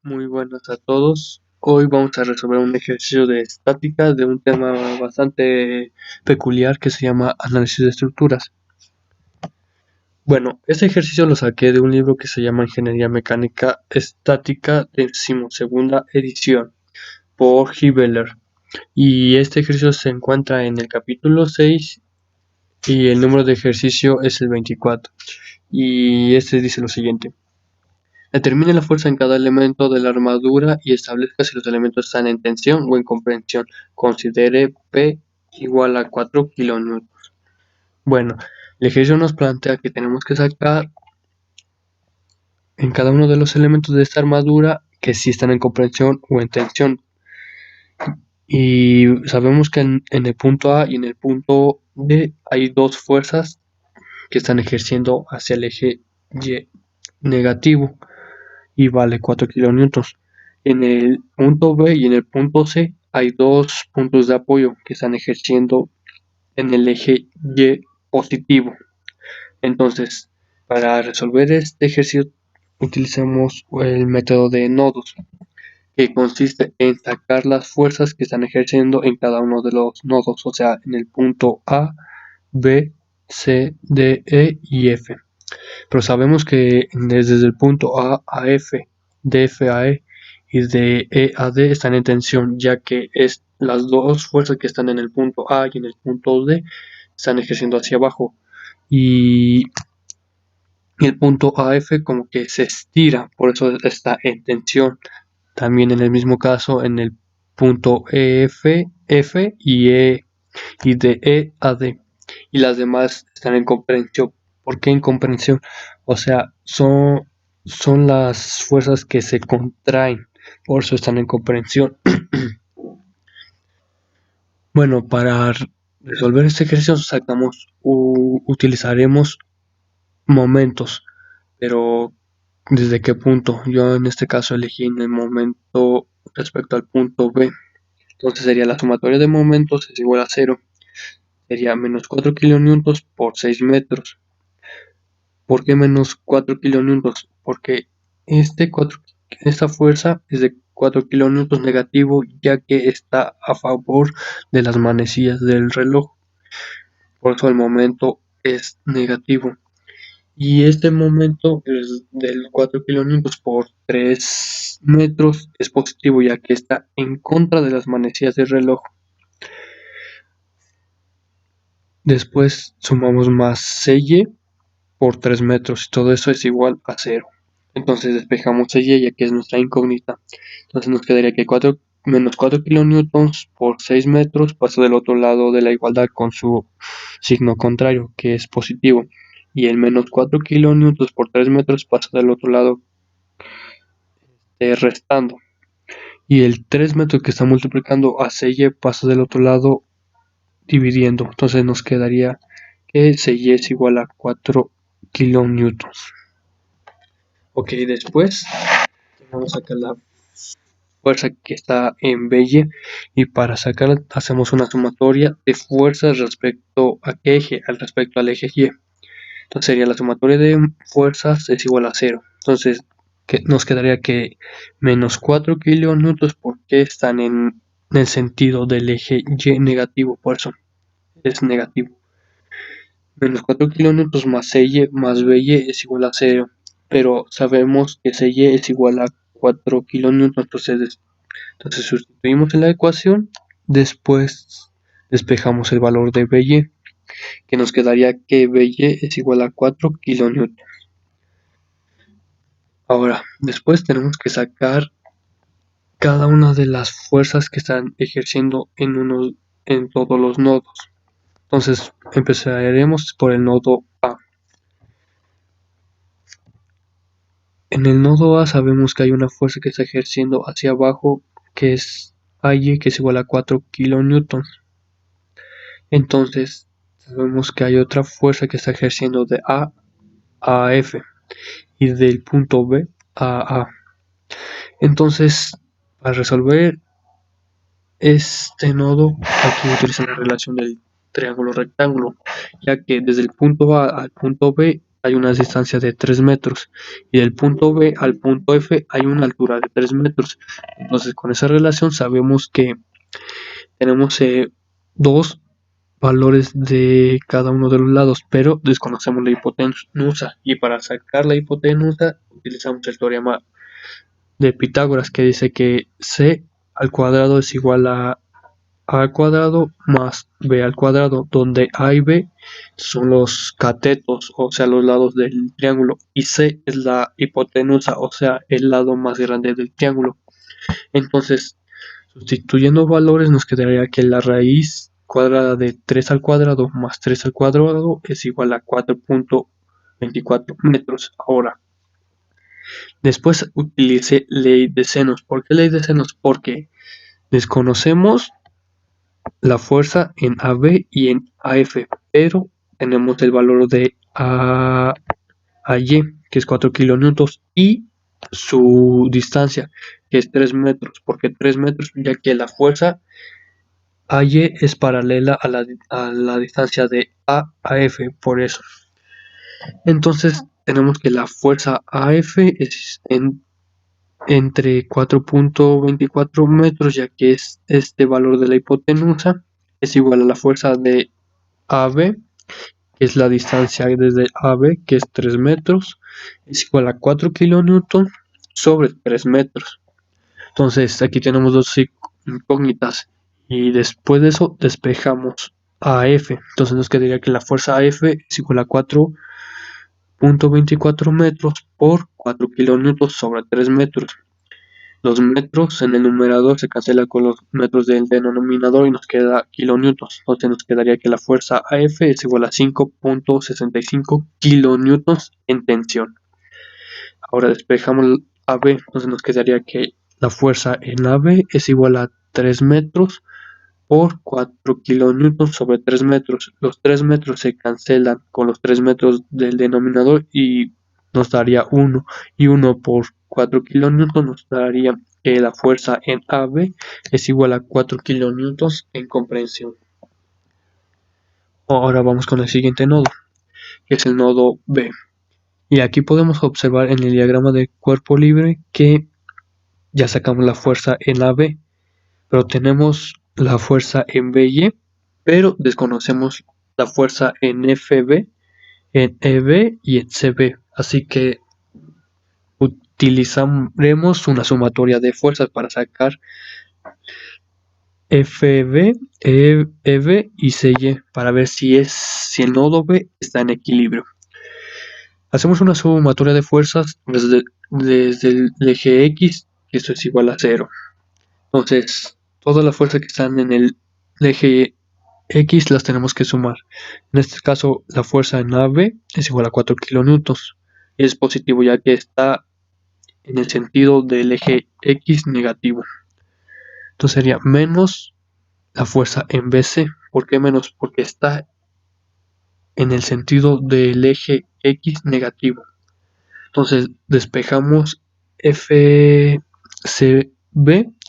Muy buenas a todos. Hoy vamos a resolver un ejercicio de estática de un tema bastante peculiar que se llama análisis de estructuras. Bueno, este ejercicio lo saqué de un libro que se llama Ingeniería Mecánica Estática, 12ª edición, por Hibeler. Y este ejercicio se encuentra en el capítulo 6 y el número de ejercicio es el 24. Y este dice lo siguiente. Determine la fuerza en cada elemento de la armadura y establezca si los elementos están en tensión o en comprensión. Considere P igual a 4 kN. Bueno, el ejercicio nos plantea que tenemos que sacar en cada uno de los elementos de esta armadura que si están en comprensión o en tensión. Y sabemos que en el punto A y en el punto D hay dos fuerzas que están ejerciendo hacia el eje Y negativo y vale 4 kN. En el punto B y en el punto C hay dos puntos de apoyo que están ejerciendo en el eje Y positivo. Entonces, para resolver este ejercicio utilizamos el método de nodos, que consiste en sacar las fuerzas que están ejerciendo en cada uno de los nodos, o sea, en el punto A, B, C, D, E y F. Pero sabemos que desde el punto A a F, de F a E y de E a D están en tensión, ya que las dos fuerzas que están en el punto A y en el punto D están ejerciendo hacia abajo. Y el punto AF como que se estira, por eso está en tensión. También en el mismo caso en el punto EF, F y E y de E a D. Y las demás están en comprensión. ¿Por qué en comprensión? O sea, son las fuerzas que se contraen, por eso están en comprensión. Bueno, para resolver este ejercicio utilizaremos momentos, pero ¿desde qué punto? Yo en este caso elegí en el momento respecto al punto B. Entonces sería la sumatoria de momentos es igual a 0. Sería menos 4 kN por 6 metros. ¿Por qué menos 4 kN? Porque esta fuerza es de 4 kN negativo, ya que está a favor de las manecillas del reloj. Por eso el momento es negativo. Y este momento es del 4 kN por 3 metros es positivo, ya que está en contra de las manecillas del reloj. Después sumamos más CY por 3 metros y todo eso es igual a 0. Entonces despejamos CY, ya que es nuestra incógnita. Entonces nos quedaría que menos 4 kN por 6 metros pasa del otro lado de la igualdad con su signo contrario, que es positivo. Y el menos 4 kN por 3 metros pasa del otro lado restando. Y el 3 metros que está multiplicando a CY pasa del otro lado dividiendo. Entonces nos quedaría que CY es igual a 4 kN. Ok, después vamos a sacar la fuerza que está en BY y para sacarla hacemos una sumatoria de fuerzas respecto a qué eje, respecto al eje Y. Entonces sería la sumatoria de fuerzas es igual a 0. Entonces nos quedaría que menos 4 kN porque están en el sentido del eje Y negativo, por eso es negativo. Menos 4 kN más CY más BY es igual a 0. Pero sabemos que CY es igual a 4 kN, entonces sustituimos en la ecuación, después despejamos el valor de BY, que nos quedaría que BY es igual a 4 kN. Ahora, después tenemos que sacar cada una de las fuerzas que están ejerciendo en todos los nodos. Entonces empezaremos por el nodo A. En el nodo A sabemos que hay una fuerza que está ejerciendo hacia abajo, que es AY, que es igual a 4 kN. Entonces sabemos que hay otra fuerza que está ejerciendo de A a F y del punto B a A. Entonces, para resolver este nodo, aquí utilizo la relación del triángulo rectángulo, ya que desde el punto A al punto B hay una distancia de 3 metros y del punto B al punto F hay una altura de 3 metros. Entonces con esa relación sabemos que tenemos dos valores de cada uno de los lados, pero desconocemos la hipotenusa, y para sacar la hipotenusa utilizamos el teorema de Pitágoras, que dice que c al cuadrado es igual a al cuadrado más b al cuadrado, donde a y b son los catetos, o sea, los lados del triángulo, y c es la hipotenusa, o sea, el lado más grande del triángulo. Entonces, sustituyendo valores, nos quedaría que la raíz cuadrada de 3 al cuadrado más 3 al cuadrado es igual a 4.24 metros. Ahora, después utilicé ley de senos. ¿Por qué ley de senos? Porque desconocemos la fuerza en AB y en AF, pero tenemos el valor de AY, que es 4 kilonewtons, y su distancia, que es 3 metros. ¿Por qué 3 metros? Ya que la fuerza AY es paralela a la distancia de A a F, por eso. Entonces tenemos que la fuerza AF es entre 4.24 metros, ya que es este valor de la hipotenusa, es igual a la fuerza de AB, que es la distancia desde AB, que es 3 metros, es igual a 4 kilonewtons sobre 3 metros. Entonces aquí tenemos dos incógnitas y después de eso despejamos a F. Entonces nos quedaría que la fuerza AF es igual a 4.24 metros por 4 kilonewtons sobre 3 metros. Los metros en el numerador se cancela con los metros del denominador y nos queda kilonewtons. Entonces nos quedaría que la fuerza AF es igual a 5.65 kilonewtons en tensión. Ahora despejamos AB, entonces nos quedaría que la fuerza en AB es igual a 3 metros por 4 kilonewtons sobre 3 metros. Los 3 metros se cancelan con los 3 metros del denominador y nos daría 1. Y 1 por 4 kilonewtons nos daría que la fuerza en AB es igual a 4 kilonewtons en comprensión. Ahora vamos con el siguiente nodo, que es el nodo B. Y aquí podemos observar en el diagrama de cuerpo libre que ya sacamos la fuerza en AB, pero tenemos la fuerza en BY, pero desconocemos la fuerza en FB, en EB y en CB. Así que utilizaremos una sumatoria de fuerzas para sacar FB, EB y CY para ver si el nodo B está en equilibrio. Hacemos una sumatoria de fuerzas desde el eje X, que esto es igual a 0. Entonces, todas las fuerzas que están en el eje X las tenemos que sumar. En este caso, la fuerza en AB es igual a 4 kilonewtons. Es positivo ya que está en el sentido del eje X negativo. Entonces sería menos la fuerza en BC. ¿Por qué menos? Porque está en el sentido del eje X negativo. Entonces despejamos FCB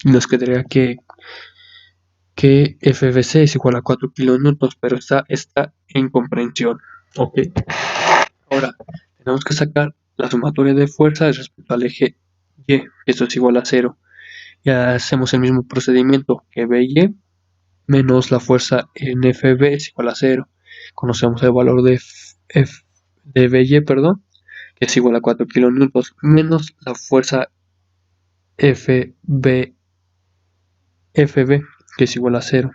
y nos quedaría que FBC es igual a 4 kilonewtons, pero está en comprensión. Ok. Ahora tenemos que sacar la sumatoria de fuerzas respecto al eje Y, esto es igual a 0. Y hacemos el mismo procedimiento que BY menos la fuerza en FB es igual a 0. Conocemos el valor de BY, perdón, que es igual a 4 kilonewtons, menos la fuerza FB, que es igual a 0.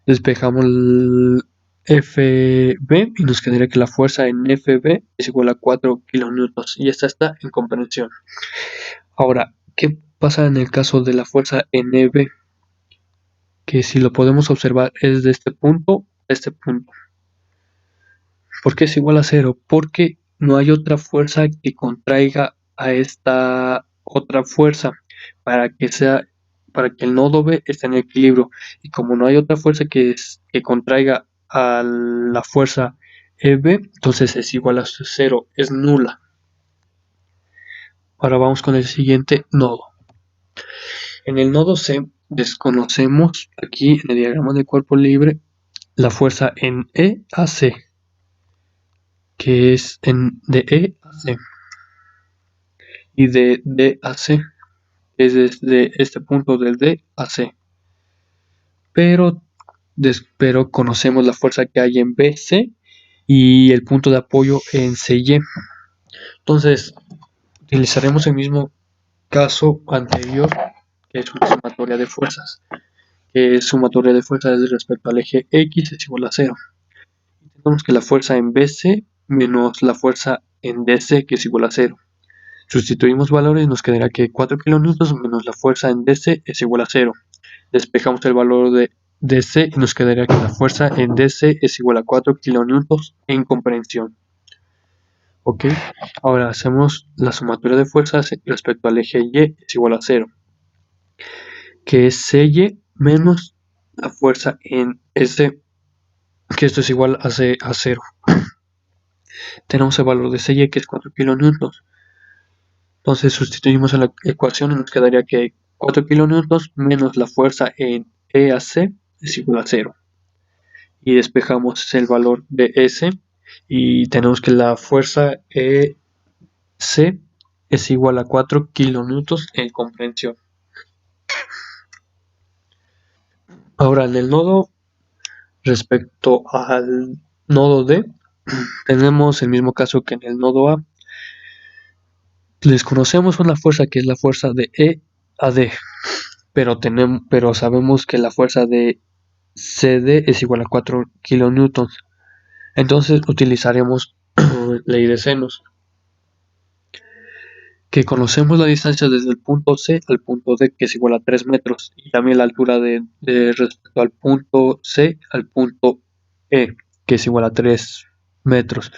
Despejamos el FB y nos quedaría que la fuerza en FB es igual a 4 kilonewtons y esta está en comprensión. Ahora, ¿qué pasa en el caso de la fuerza en EB? Que si lo podemos observar es de este punto a este punto. ¿Por qué es igual a 0? Porque no hay otra fuerza que contraiga a esta otra fuerza para que el nodo B esté en equilibrio. Y como no hay otra fuerza que contraiga a la fuerza EB, entonces es igual a 0, es nula. Ahora vamos con el siguiente nodo. En el nodo C desconocemos aquí en el diagrama de cuerpo libre la fuerza en EAC. que es de E a C, y de D a C, es desde este punto del D a C. Pero conocemos la fuerza que hay en BC y el punto de apoyo en CY. Entonces, utilizaremos el mismo caso anterior, que es una sumatoria de fuerzas, que es sumatoria de fuerzas respecto al eje X es igual a 0. Tenemos que la fuerza en BC menos la fuerza en DC, que es igual a 0. Sustituimos valores y nos quedará que 4 kN menos la fuerza en DC es igual a 0. Despejamos el valor de DC y nos quedaría que la fuerza en DC es igual a 4 kN en comprensión. Ok, ahora hacemos la sumatoria de fuerzas respecto al eje Y es igual a 0, que es CY menos la fuerza en S, que esto es igual a 0. Tenemos el valor de CY, que es 4 kN. Entonces sustituimos en la ecuación y nos quedaría que 4 kN menos la fuerza en EAC es igual a 0. Y despejamos el valor de S y tenemos que la fuerza EC es igual a 4 kN en comprensión. Ahora en el nodo, respecto al nodo D, tenemos el mismo caso que en el nodo A. Desconocemos una fuerza que es la fuerza de E a D, pero sabemos que la fuerza de CD es igual a 4 kN. Entonces utilizaremos ley de senos, que conocemos la distancia desde el punto C al punto D, que es igual a 3 metros, y también la altura de respecto al punto C al punto E, que es igual a 3 metros.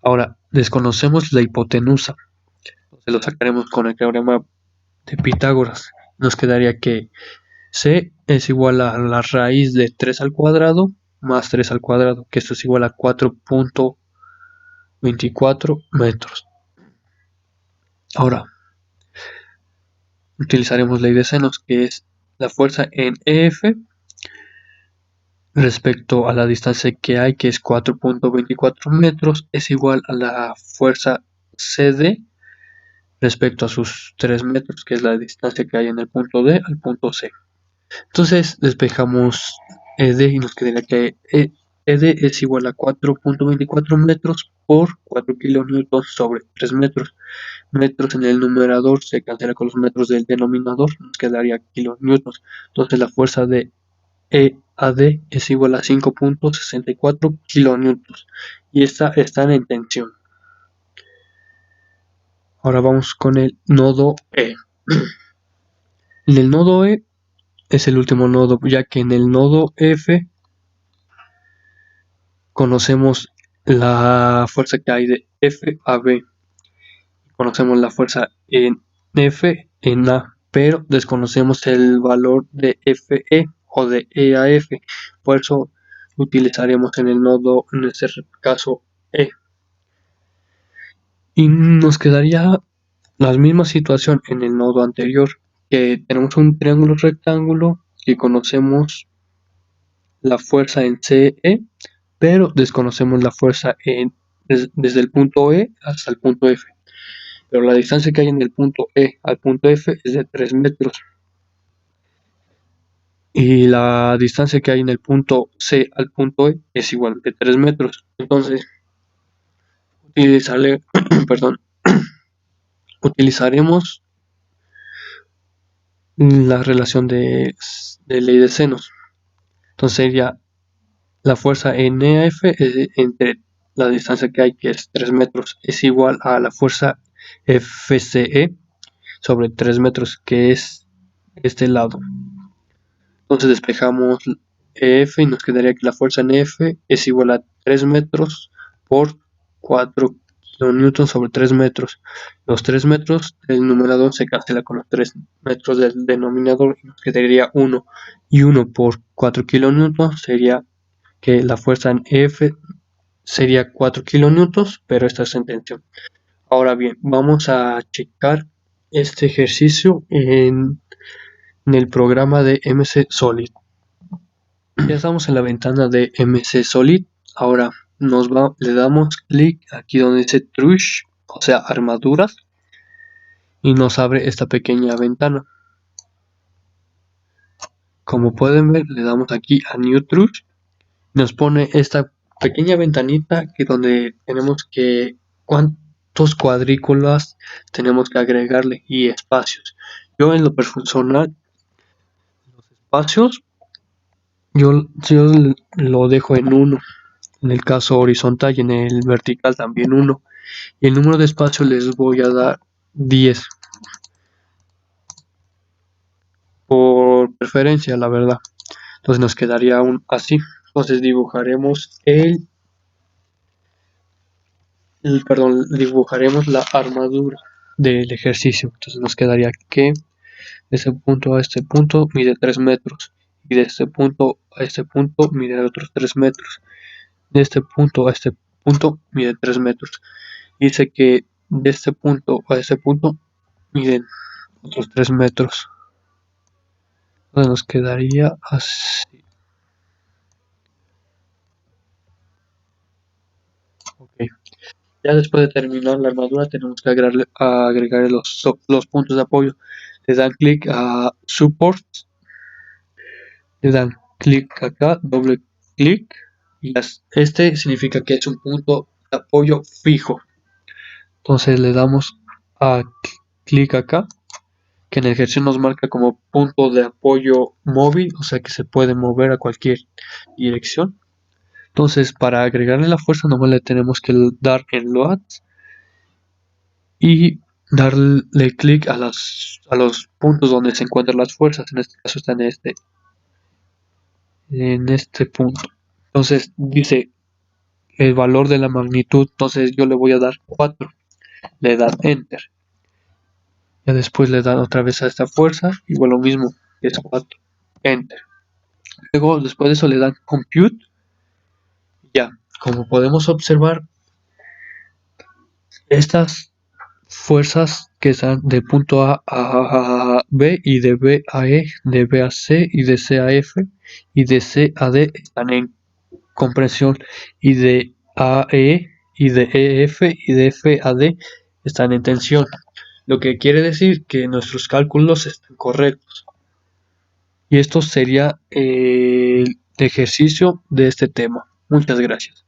Ahora, desconocemos la hipotenusa, entonces lo sacaremos con el teorema de Pitágoras. Nos quedaría que C es igual a la raíz de 3 al cuadrado más 3 al cuadrado, que esto es igual a 4.24 metros. Ahora, utilizaremos ley de senos, que es la fuerza en EF respecto a la distancia que hay, que es 4.24 metros, es igual a la fuerza CD respecto a sus 3 metros, que es la distancia que hay en el punto D al punto C. Entonces despejamos ED y nos quedaría que ED es igual a 4.24 metros por 4 kN sobre 3 metros. Metros en el numerador se cancela con los metros del denominador, nos quedaría kilonewtons. Entonces la fuerza de EAD es igual a 5.64 kilonewtons y esta está en tensión. Ahora vamos con el nodo E. En el nodo E es el último nodo, ya que en el nodo F conocemos la fuerza que hay de F a B. Conocemos la fuerza en F en A, pero desconocemos el valor de FE o de E a F. Por eso utilizaremos en el nodo, en este caso, E. Y nos quedaría la misma situación en el nodo anterior, que tenemos un triángulo rectángulo que conocemos la fuerza en CE, pero desconocemos la fuerza desde el punto E hasta el punto F. Pero la distancia que hay en el punto E al punto F es de 3 metros. Y la distancia que hay en el punto C al punto E es igual de 3 metros. Entonces, utilizaremos la relación de ley de senos. Entonces sería la fuerza en EF entre la distancia que hay, que es 3 metros, es igual a la fuerza FCE sobre 3 metros, que es este lado. Entonces despejamos EF y nos quedaría que la fuerza en F es igual a 3 metros por 4 kilonewtons sobre 3 metros. Los 3 metros del numerador se cancela con los 3 metros del denominador y nos quedaría 1. Y 1 por 4 kilonewtons sería que la fuerza en F sería 4 kilonewtons, pero esta es en tensión. Ahora bien, vamos a checar este ejercicio en el programa de MC Solid. Ya estamos en la ventana de MC Solid. Ahora le damos clic aquí donde dice Trush, o sea, armaduras, y nos abre esta pequeña ventana. Como pueden ver, le damos aquí a New Trush, nos pone esta pequeña ventanita que donde tenemos que cuántos cuadrículas tenemos que agregarle y espacios. Yo en lo personal, los espacios, yo lo dejo en 1, en el caso horizontal, y en el vertical también 1. Y el número de espacios les voy a dar 10, por preferencia, la verdad. Entonces nos quedaría así. Entonces dibujaremos la armadura del ejercicio. Entonces nos quedaría que de ese punto a este punto mide 3 metros. Y de este punto a este punto mide otros 3 metros. De este punto a este punto mide 3 metros. Y dice que de este punto a este punto miden otros 3 metros. Entonces nos quedaría así. Okay. Ya después de terminar la armadura tenemos que agregar los puntos de apoyo. Le dan clic a Support, le dan clic acá, doble clic, y este significa que es un punto de apoyo fijo. Entonces le damos a clic acá, que en el ejercicio nos marca como punto de apoyo móvil, o sea que se puede mover a cualquier dirección. Entonces para agregarle la fuerza nomás le tenemos que dar en Load y darle clic a los puntos donde se encuentran las fuerzas. En este caso está en este punto. Entonces dice el valor de la magnitud, entonces yo le voy a dar 4, le dan Enter. Ya después le dan otra vez a esta fuerza, igual lo mismo, es 4, Enter. Luego después de eso le dan Compute. Ya, como podemos observar, estas fuerzas que están de punto A B y de B a E, de B a C y de C a F y de C a D están en compresión, y de A a E y de E a F y de F a D están en tensión, lo que quiere decir que nuestros cálculos están correctos. Y esto sería el ejercicio de este tema. Muchas gracias.